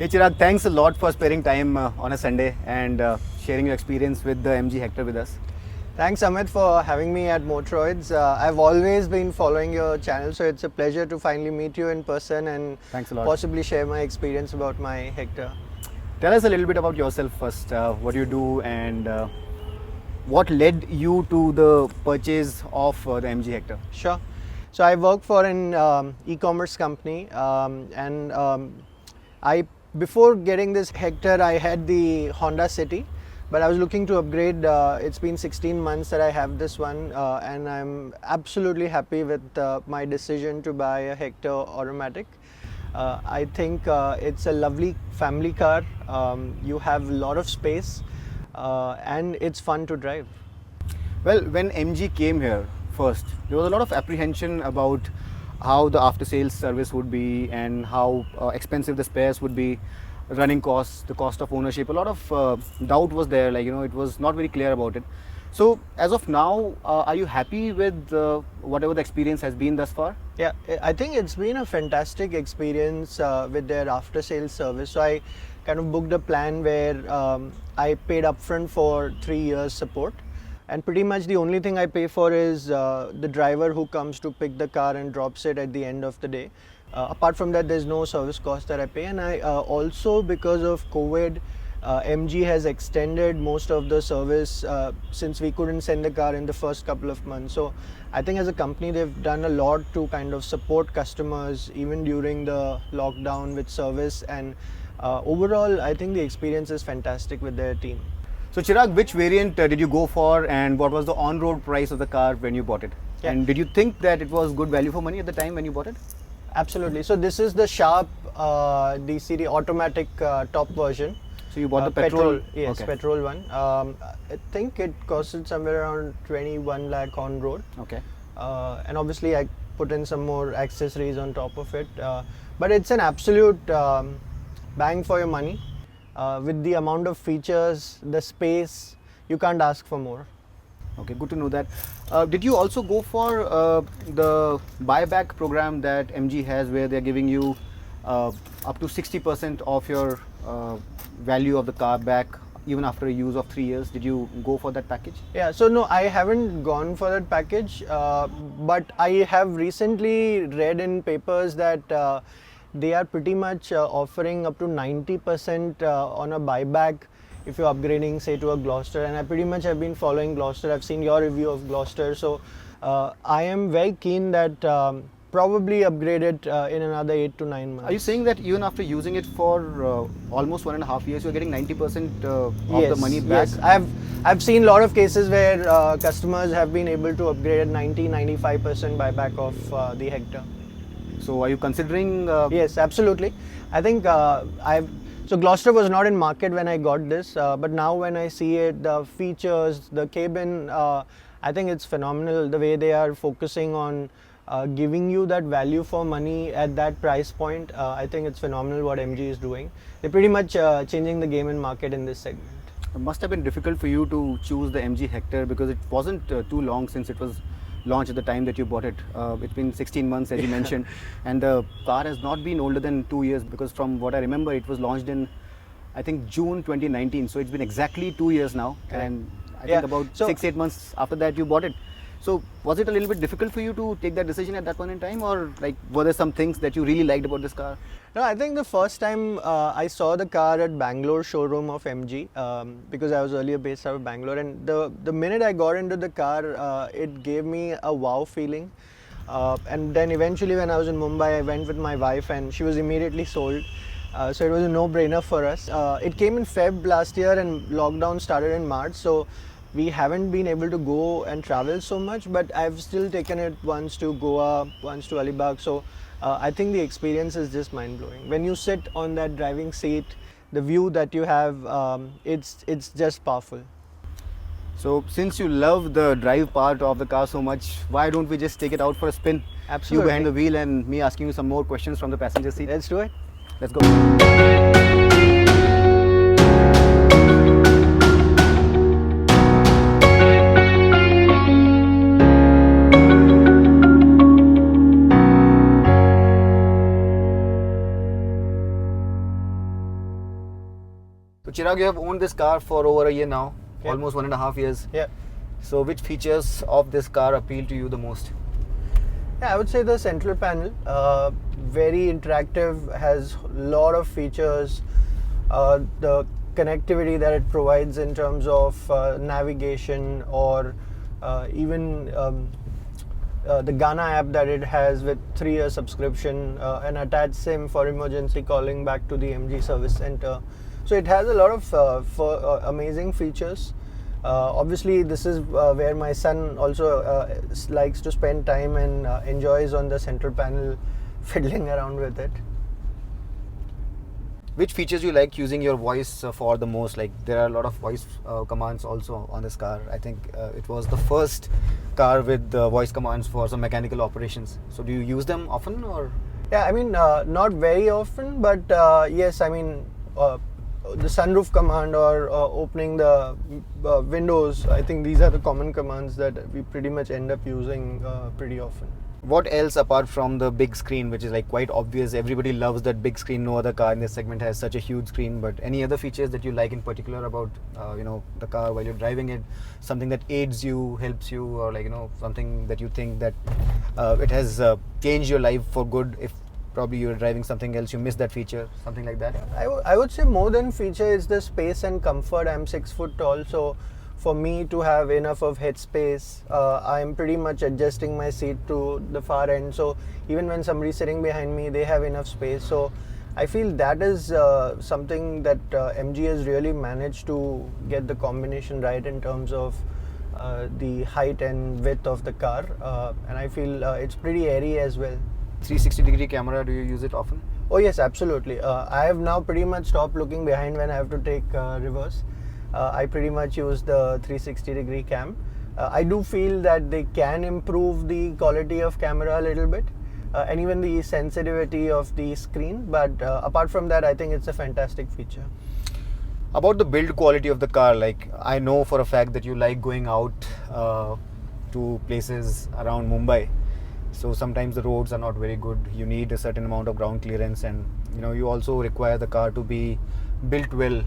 Hey Chirag, thanks a lot for sparing time on a Sunday and sharing your experience with the MG Hector with us. Thanks, Amit, for having me at Motoroids. I've always been following your channel, so it's a pleasure to finally meet you in person and Thanks a lot. possibly share my experience about my Hector. Tell us a little bit about yourself first, what you do and what led you to the purchase of the MG Hector. Sure. So I work for an e-commerce company, and I before getting this Hector, I had the Honda City. But I was looking to upgrade. It's been 16 months that I have this one, and I'm absolutely happy with my decision to buy a Hector automatic. I think it's a lovely family car. You have a lot of space, and it's fun to drive. Well, when MG came here first, there was a lot of apprehension about how the after-sales service would be and how expensive the spares would be. Running costs, the cost of ownership, a lot of doubt was there, it was not very clear about it. So as of now, are you happy with whatever the experience has been thus far? Yeah, I think it's been a fantastic experience with their after sales service. So I kind of booked a plan where I paid upfront for 3 years support, and pretty much the only thing I pay for is the driver who comes to pick the car and drops it at the end of the day. Apart from that, there's no service cost that I pay, and I also, because of COVID, MG has extended most of the service since we couldn't send the car in the first couple of months. So I think as a company, they've done a lot to kind of support customers even during the lockdown with service, and overall, I think the experience is fantastic with their team. So Chirag, which variant did you go for, and what was the on-road price of the car when you bought it? Yeah. And did you think that it was good value for money at the time when you bought it? Absolutely. So this is the Sharp DCD automatic top version. So you bought the petrol? Yes, okay. Petrol one. I think it costed somewhere around 21 lakh on road. Okay. And obviously I put in some more accessories on top of it. But it's an absolute bang for your money. With the amount of features, the space, you can't ask for more. Okay, good to know that. Did you also go for the buyback program that MG has, where they're giving you up to 60% of your value of the car back even after a use of 3 years? Did you go for that package? Yeah, so no, I haven't gone for that package, but I have recently read in papers that they are pretty much offering up to 90% on a buyback if you're upgrading, say, to a Gloucester. And I pretty much have been following Gloucester. I've seen your review of Gloucester, so I am very keen that probably upgrade it in another 8 to 9 months. Are you saying that even after using it for almost 1.5 years, you're getting 90% of yes, the money back? Yes, I've seen a lot of cases where customers have been able to upgrade at 90-95% buyback of the Hector. So are you considering? Yes, absolutely. I think so Gloucester was not in market when I got this, but now when I see it, the features, the cabin, I think it's phenomenal the way they are focusing on giving you that value for money at that price point. I think it's phenomenal what MG is doing. They're pretty much changing the game in market in this segment. It must have been difficult for you to choose the MG Hector because it wasn't too long since it was launched at the time that you bought it. It's been 16 months as you mentioned, and the car has not been older than 2 years, because from what I remember it was launched in, I think, June 2019, so it's been exactly 2 years now. Correct. And I think about 6-8 months after that you bought it. So was it a little bit difficult for you to take that decision at that point in time, or were there some things that you really liked about this car? No, I think the first time I saw the car at Bangalore showroom of MG, because I was earlier based out of Bangalore, and the minute I got into the car, it gave me a wow feeling. And then eventually when I was in Mumbai, I went with my wife and she was immediately sold. So it was a no-brainer for us. It came in Feb last year and lockdown started in March. So we haven't been able to go and travel so much, but I've still taken it once to Goa, once to Alibag. So I think the experience is just mind-blowing. When you sit on that driving seat, the view that you have, it's just powerful. So since you love the drive part of the car so much, why don't we just take it out for a spin? Absolutely. You behind the wheel and me asking you some more questions from the passenger seat. Let's do it. Let's go. So Chirag, you have owned this car for over a year now, Yeah. almost 1.5 years. Yeah. So which features of this car appeal to you the most? Yeah, I would say the central panel, very interactive, has a lot of features. The connectivity that it provides in terms of navigation, or even the Ghana app that it has with 3-year subscription, an attached SIM for emergency calling back to the MG service center. So it has a lot of amazing features. Obviously, this is where my son also likes to spend time and enjoys on the central panel, fiddling around with it. Which features you like using your voice for the most? Like there are a lot of voice commands also on this car. I think it was the first car with voice commands for some mechanical operations. So do you use them often or? Yeah, I mean, not very often, but yes, I mean, the sunroof command or opening the windows, I think these are the common commands that we pretty much end up using pretty often. What else apart from the big screen, which is like quite obvious? Everybody loves that big screen. No other car in this segment has such a huge screen. But any other features that you like in particular about the car while you're driving it? Something that aids you, helps you, or something that you think that it has changed your life for good? If probably you're driving something else, you miss that feature, something like that. I would say more than feature is the space and comfort. I'm 6 foot tall, so for me to have enough of head space, I'm pretty much adjusting my seat to the far end. So even when somebody's sitting behind me, they have enough space. So I feel that is something that MG has really managed to get the combination right in terms of the height and width of the car, and I feel it's pretty airy as well. 360-degree camera, do you use it often? Oh yes, absolutely. I have now pretty much stopped looking behind when I have to take reverse. I pretty much use the 360-degree cam. I do feel that they can improve the quality of camera a little bit, and even the sensitivity of the screen, but apart from that, I think it's a fantastic feature. About the build quality of the car, like I know for a fact that you like going out to places around Mumbai. So sometimes the roads are not very good. You need a certain amount of ground clearance, and you also require the car to be built well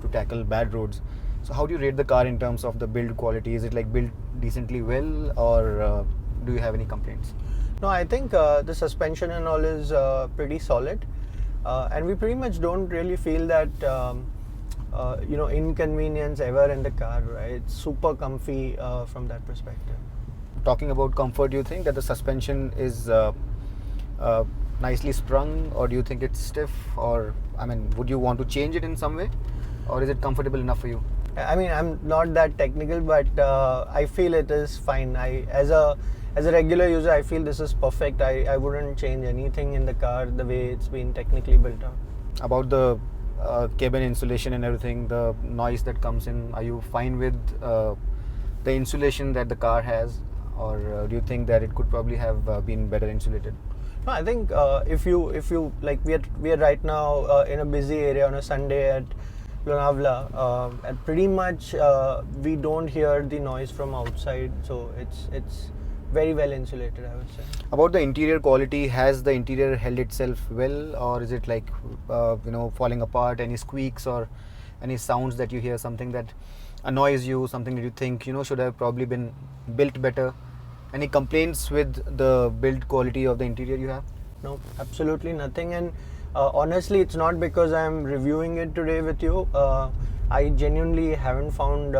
to tackle bad roads. So how do you rate the car in terms of the build quality? Is it like built decently well, or do you have any complaints? No, I think the suspension and all is pretty solid, and we pretty much don't really feel that inconvenience ever in the car. Right? It's super comfy from that perspective. Talking about comfort, do you think that the suspension is nicely sprung, or do you think it's stiff, or would you want to change it in some way, or is it comfortable enough for you? I mean, I'm not that technical, but I feel it is fine. As a regular user, I feel this is perfect. I wouldn't change anything in the car the way it's been technically built out. About the cabin insulation and everything, the noise that comes in, are you fine with the insulation that the car has, or do you think that it could probably have been better insulated? No, I think if you like, we are right now in a busy area on a Sunday at Lonavala, and pretty much we don't hear the noise from outside, so it's very well insulated, I would say. About the interior quality, has the interior held itself well, or is it like falling apart? Any squeaks or any sounds that you hear, something that annoys you, something that you think should have probably been built better? Any complaints with the build quality of the interior you have? No, absolutely nothing. And honestly, it's not because I'm reviewing it today with you. I genuinely haven't found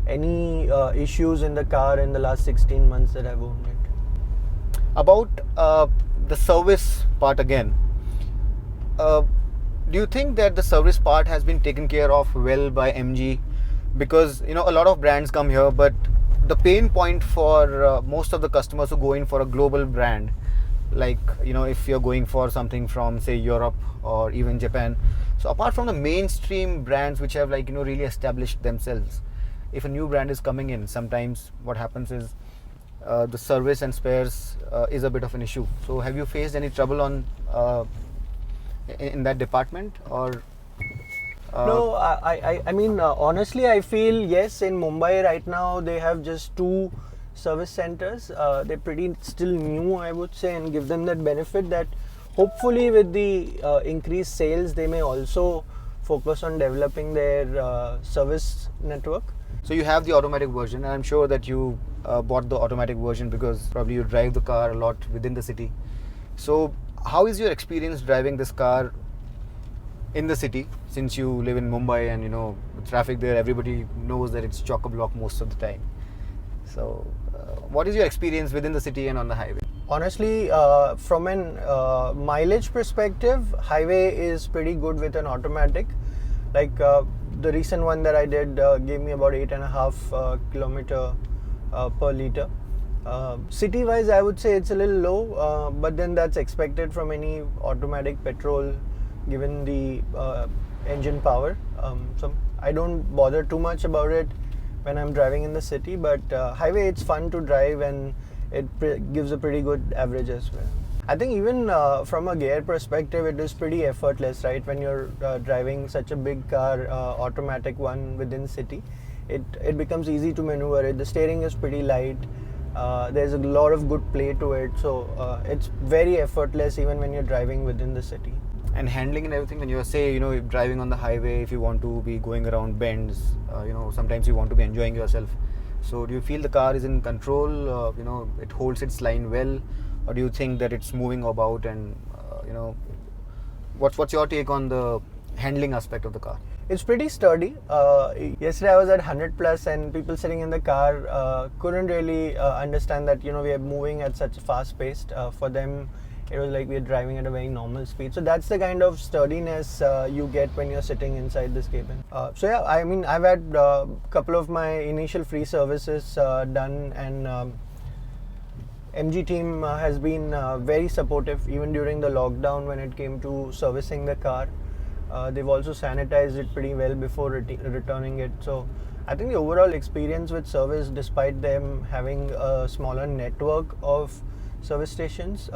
any issues in the car in the last 16 months that I've owned it. About the service part again, do you think that the service part has been taken care of well by MG? Because a lot of brands come here, but the pain point for most of the customers who go in for a global brand, like if you're going for something from say Europe or even Japan, so apart from the mainstream brands which have really established themselves, if a new brand is coming in, sometimes what happens is the service and spares is a bit of an issue. So have you faced any trouble on in that department, or? No, I mean, honestly, I feel yes, in Mumbai right now they have just 2 service centers. They're pretty still new, I would say, and give them that benefit that hopefully with the increased sales, they may also focus on developing their service network. So you have the automatic version, and I'm sure that you bought the automatic version because probably you drive the car a lot within the city. So how is your experience driving this car in the city, since you live in Mumbai and the traffic there, everybody knows that it's chock-a-block most of the time. So what is your experience within the city and on the highway? Honestly, from an mileage perspective, highway is pretty good with an automatic. Like the recent one that I did gave me about 8.5 kilometer per liter. City wise, I would say it's a little low, but then that's expected from any automatic petrol given the engine power. So I don't bother too much about it when I'm driving in the city, but highway it's fun to drive and it gives a pretty good average as well. I think even from a gear perspective, it is pretty effortless, right? When you're driving such a big car, automatic one within city, it becomes easy to maneuver. The steering is pretty light. There's a lot of good play to it, so it's very effortless even when you're driving within the city. And handling and everything, when you say, you're driving on the highway, if you want to be going around bends, sometimes you want to be enjoying yourself. So do you feel the car is in control, it holds its line well, or do you think that it's moving about and, what's your take on the handling aspect of the car? It's pretty sturdy. Yesterday I was at 100 plus and people sitting in the car couldn't really understand that, we are moving at such a fast pace. For them, it was like we are driving at a very normal speed. So that's the kind of sturdiness you get when you're sitting inside this cabin. So yeah, I mean, I've had a couple of my initial free services done, and MG team has been very supportive even during the lockdown when it came to servicing the car. They've also sanitized it pretty well before returning it. So I think the overall experience with service, despite them having a smaller network of service stations,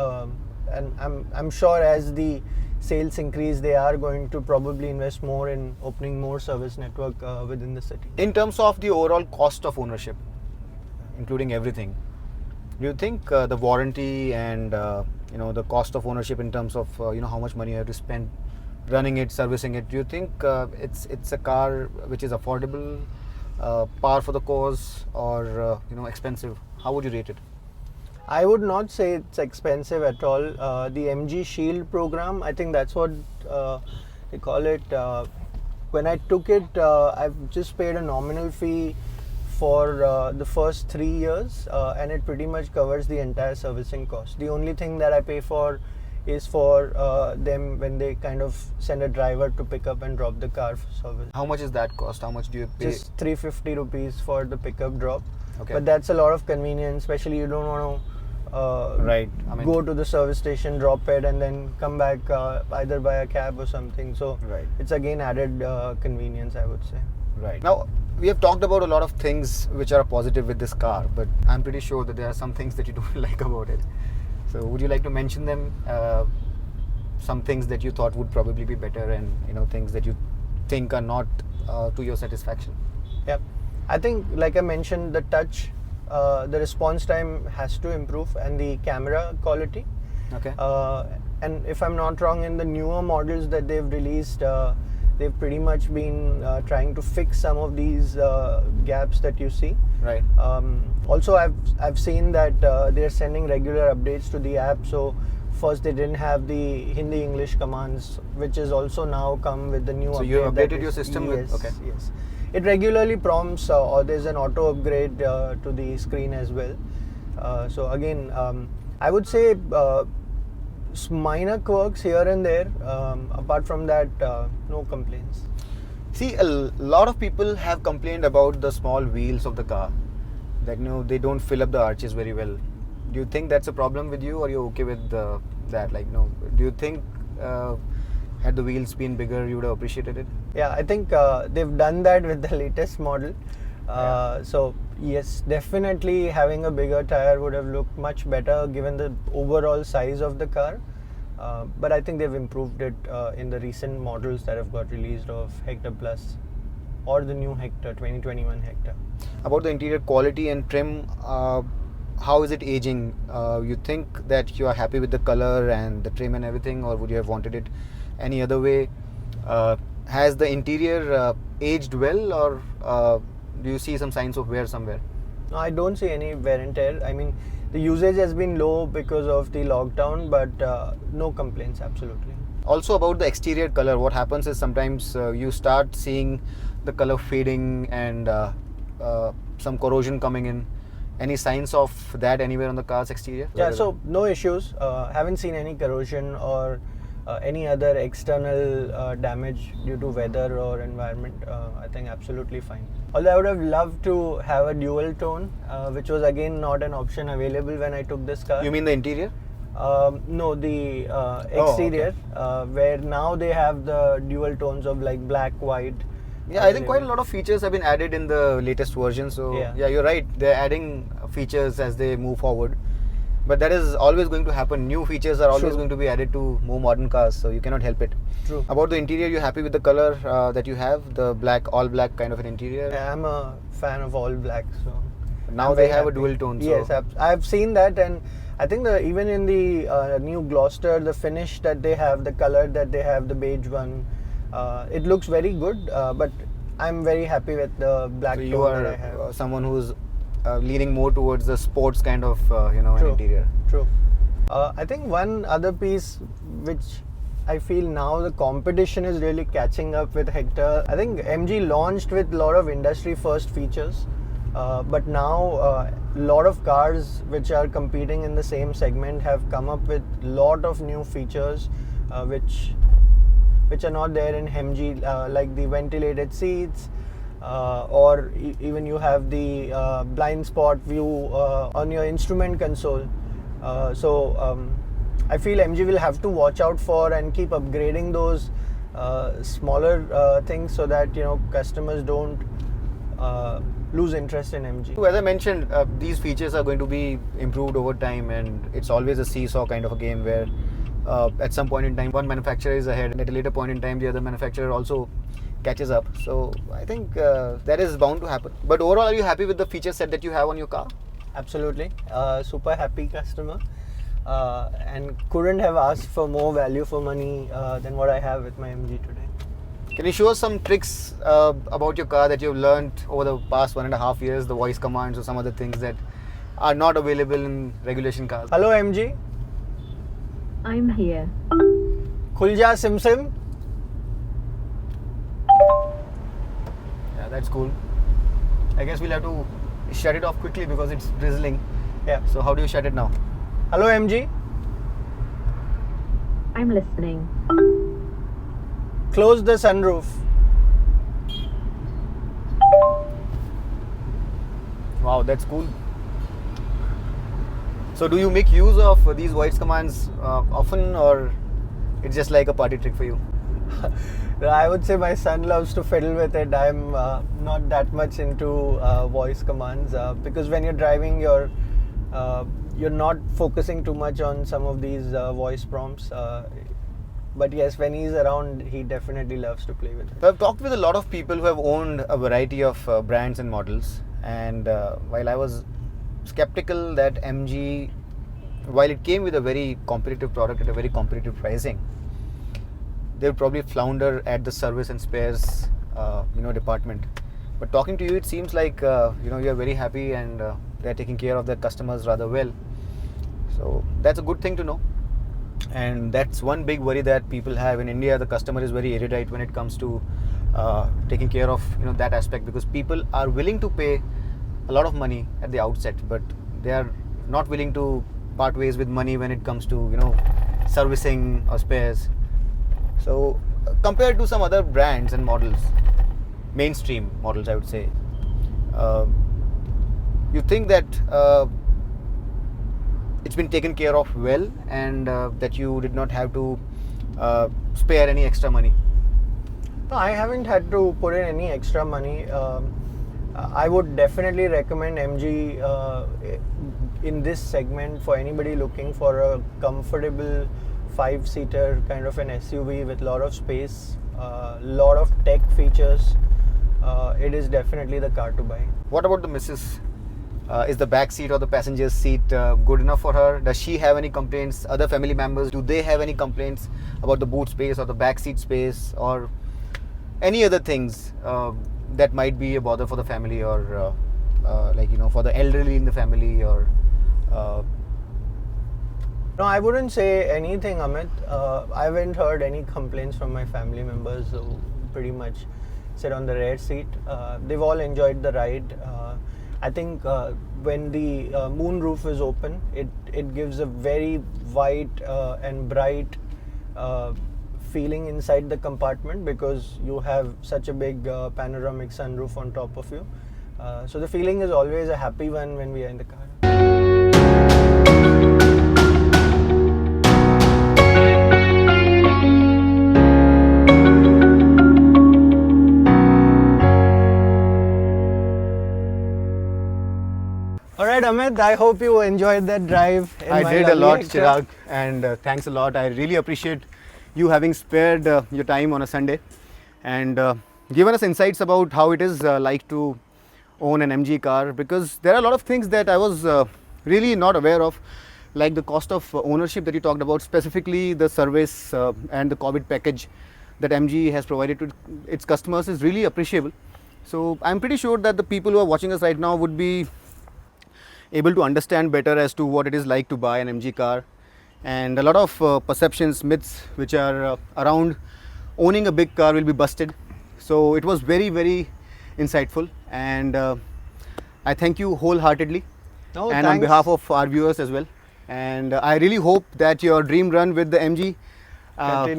and I'm sure as the sales increase, they are going to probably invest more in opening more service network within the city. In terms of the overall cost of ownership, including everything, do you think the warranty and the cost of ownership in terms of how much money you have to spend running it, servicing it, do you think it's a car which is affordable, par for the course, or expensive? How would you rate it? I would not say it's expensive at all. The MG Shield program, I think that's what they call it. When I took it, I've just paid a nominal fee for the first 3 years, and it pretty much covers the entire servicing cost. The only thing that I pay for is for them when they kind of send a driver to pick up and drop the car for service. How much is that cost? How much do you pay? Just 350 rupees for the pickup drop. Okay. But that's a lot of convenience, especially you don't want to right. go to the service station, drop it, and then come back either by a cab or something. So right. It's again added convenience, I would say. Right. Now, we have talked about a lot of things which are positive with this car, but I'm pretty sure that there are some things that you don't like about it. So would you like to mention them? Some things that you thought would probably be better, and things that you think are not to your satisfaction. Yeah, I think like I mentioned, the touch, the response time has to improve, and the camera quality. Okay. And if I'm not wrong, in the newer models that they've released, they've pretty much been trying to fix some of these gaps that you see. Right. Also, I've seen that they're sending regular updates to the app. So first they didn't have the Hindi English commands, which is also now come with the new update. So you updated your system yes, with, okay. Yes. It regularly prompts or there's an auto upgrade to the screen as well. So again, I would say minor quirks here and there. Apart from that, no complaints. See, a lot of people have complained about the small wheels of the car, that they don't fill up the arches very well. Do you think that's a problem with you, or you're okay with that? Do you think had the wheels been bigger, you would have appreciated it? Yeah, I think they've done that with the latest model. So yes, definitely having a bigger tire would have looked much better given the overall size of the car. But I think they've improved it in the recent models that have got released of Hector Plus or the new Hector, 2021 Hector. About the interior quality and trim, how is it aging? You think that you are happy with the color and the trim and everything, or would you have wanted it any other way? has the interior aged well, or do you see some signs of wear somewhere? No, I don't see any wear and tear. I mean, the usage has been low because of the lockdown, but no complaints, absolutely. Also about the exterior color, what happens is sometimes you start seeing the color fading and some corrosion coming in. Any signs of that anywhere on the car's exterior? Yeah, so no issues. Haven't seen any corrosion or any other external damage due to weather or environment. I think absolutely fine. Although I would have loved to have a dual tone, which was again not an option available when I took this car. You mean the interior? No, the exterior, where now they have the dual tones of like black, white. Yeah, I think quite a lot of features have been added in the latest version. So yeah, you're right. They're adding features as they move forward. But that is always going to happen. New features are always going to be added to more modern cars, so you cannot help it. True. About the interior, you're happy with the color that you have, the black, all black kind of an interior? Yeah, I'm a fan of all black, so. Now they have a dual tone. So. Yes, I've seen that, and I think even in the new Gloucester, the finish that they have, the color that they have, the beige one, it looks very good. But I'm very happy with the black tone that I have. You are someone who's leaning more towards the sports kind of an interior. True. I think one other piece which I feel now the competition is really catching up with Hector. I think MG launched with a lot of industry first features, but now a lot of cars which are competing in the same segment have come up with a lot of new features which are not there in MG, like the ventilated seats, or even you have the blind spot view on your instrument console. So I feel MG will have to watch out for and keep upgrading those smaller things so that customers don't lose interest in MG. As I mentioned, these features are going to be improved over time, and it's always a seesaw kind of a game where at some point in time one manufacturer is ahead, and at a later point in time the other manufacturer also catches up. So I think that is bound to happen. But overall, are you happy with the feature set that you have on your car? Absolutely. Super happy customer, and couldn't have asked for more value for money than what I have with my MG today. Can you show us some tricks about your car that you've learned over the past 1.5 years, the voice commands or some other things that are not available in regulation cars? Hello MG. I'm here. Khulja Sim Sim. Yeah, that's cool. I guess we'll have to shut it off quickly because it's drizzling. Yeah. So how do you shut it now? Hello MG. I'm listening. Close the sunroof. Wow, that's cool. So do you make use of these voice commands often, or it's just like a party trick for you? I would say my son loves to fiddle with it. I'm not that much into voice commands because when you're driving, you're not focusing too much on some of these voice prompts. But yes, when he's around, he definitely loves to play with it. So I've talked with a lot of people who have owned a variety of brands and models, and while I was skeptical that MG, while it came with a very competitive product at a very competitive pricing, they would probably flounder at the service and spares department. But talking to you, it seems like you're very happy and they're taking care of their customers rather well. So that's a good thing to know. And that's one big worry that people have in India. The customer is very erudite when it comes to taking care of that aspect, because people are willing to pay a lot of money at the outset, but they are not willing to part ways with money when it comes to servicing or spares. So compared to some other brands and models, mainstream models, I would say, you think that it's been taken care of well, and that you did not have to spare any extra money? No, I haven't had to put in any extra money. I would definitely recommend MG in this segment for anybody looking for a comfortable 5-seater kind of an SUV with a lot of space, lot of tech features. It is definitely the car to buy. What about the missus? Is the back seat or the passenger seat good enough for her? Does she have any complaints? Other family members, do they have any complaints about the boot space or the back seat space? Or any other things that might be a bother for the family, or like, you know, for the elderly in the family, or No, I wouldn't say anything, Amit. I haven't heard any complaints from my family members who pretty much sit on the rear seat. They've all enjoyed the ride. I think when the moon roof is open, it gives a very white and bright feeling inside the compartment, because you have such a big panoramic sunroof on top of you. So the feeling is always a happy one when we are in the car. Alright, Amit, I hope you enjoyed that drive. I did a lot, Chirag, and thanks a lot. I really appreciate you having spared your time on a Sunday and given us insights about how it is like to own an MG car, because there are a lot of things that I was really not aware of, like the cost of ownership that you talked about, specifically the service and the COVID package that MG has provided to its customers is really appreciable. So I'm pretty sure that the people who are watching us right now would be able to understand better as to what it is like to buy an MG car, and a lot of perceptions, myths which are around owning a big car will be busted. So it was very, very insightful, and I thank you wholeheartedly, No, and on thanks. behalf of our viewers as well. And I really hope that your dream run with the MG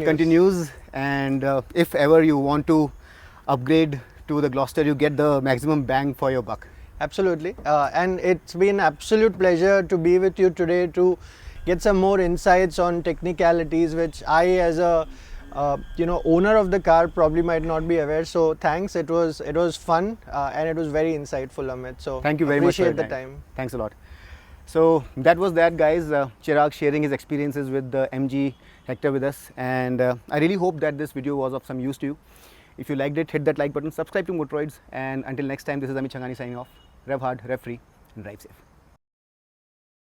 continues, and if ever you want to upgrade to the Gloucester, you get the maximum bang for your buck. Absolutely, and it's been absolute pleasure to be with you today to get some more insights on technicalities which I, as a owner of the car, probably might not be aware. So thanks, it was fun and it was very insightful, Amit. So Thank you very much for appreciate your the time. Thanks a lot. So that was that, guys. Chirag sharing his experiences with the MG Hector with us, and I really hope that this video was of some use to you. If you liked it, hit that like button, subscribe to Motoroids, and until next time, this is Amit Changani signing off. Rev hard, rev free, and drive safe.